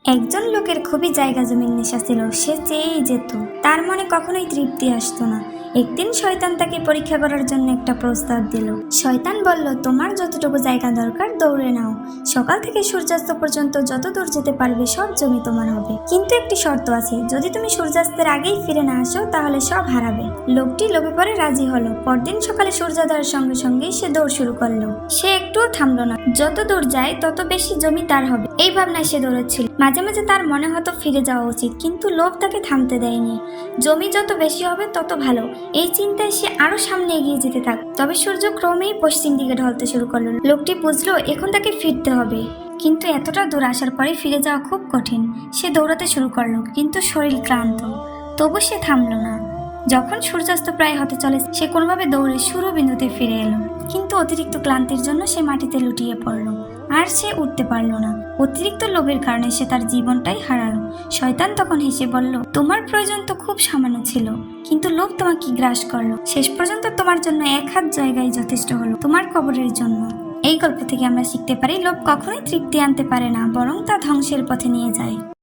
একজন লোকের খুবই জায়গা জমির নেশা ছিল। সে চেয়েই যেত, তার মনে কখনোই তৃপ্তি আসতো না। একদিন শয়তান তাকে পরীক্ষা করার জন্য একটা প্রস্তাব দিল। শয়তান বলল, তোমার যতটুকু জায়গা দরকার দৌড়ে নাও। সকাল থেকে সূর্যাস্ত পর্যন্ত যত দূর যেতে পারবে সব জমি তোমার হবে, কিন্তু একটি শর্ত আছে, যদি তুমি সূর্যাস্তের আগেই ফিরে না আসো তাহলে সব হারাবে। লোকটি লোভে পড়ে রাজি হলো। পরদিন সকালে সূর্যোদয়ের সঙ্গে সঙ্গেই সে দৌড় শুরু করলো। সে একটুও থামলো না, যত দূর যায় তত বেশি জমি তার হবে, এই ভাবনায় সে দৌড়াচ্ছিল। মাঝে মাঝে তার মনে হতো ফিরে যাওয়া উচিত, কিন্তু লোভ তাকে থামতে দেয়নি। জমি যত বেশি হবে তত ভালো, এই চিন্তায় সে আরো সামনে এগিয়ে যেতে থাক। তবে সূর্য ক্রমেই পশ্চিম দিকে ঢলতে শুরু করলো। লোকটি বুঝলো এখন তাকে ফিরতে হবে, কিন্তু এতটা দূর আসার পরে ফিরে যাওয়া খুব কঠিন। সে দৌড়াতে শুরু করলো, কিন্তু শরীর ক্লান্ত, তবু সে থামলো না। যখন সূর্যাস্ত প্রায় হতে চলে, সে কোনোভাবে দৌড়ে শুরু বিন্দুতে ফিরে এলো, কিন্তু অতিরিক্ত ক্লান্তির জন্য সে মাটিতে লুটিয়ে পড়লো, আর সে উঠতে পারলো না। অতিরিক্ত লোভের কারণে সে তার জীবনটাই হারালো। শয়তান তখন হেসে বলল, তোমার প্রয়োজন তো খুব সামান্য ছিল, কিন্তু লোভ তোমাকে গ্রাস করলো। শেষ পর্যন্ত তোমার জন্য এক হাত জায়গায় যথেষ্ট হলো, তোমার কবরের জন্য। এই গল্প থেকে আমরা শিখতে পারি, লোভ কখনোই তৃপ্তি আনতে পারে না, বরং তা ধ্বংসের পথে নিয়ে যায়।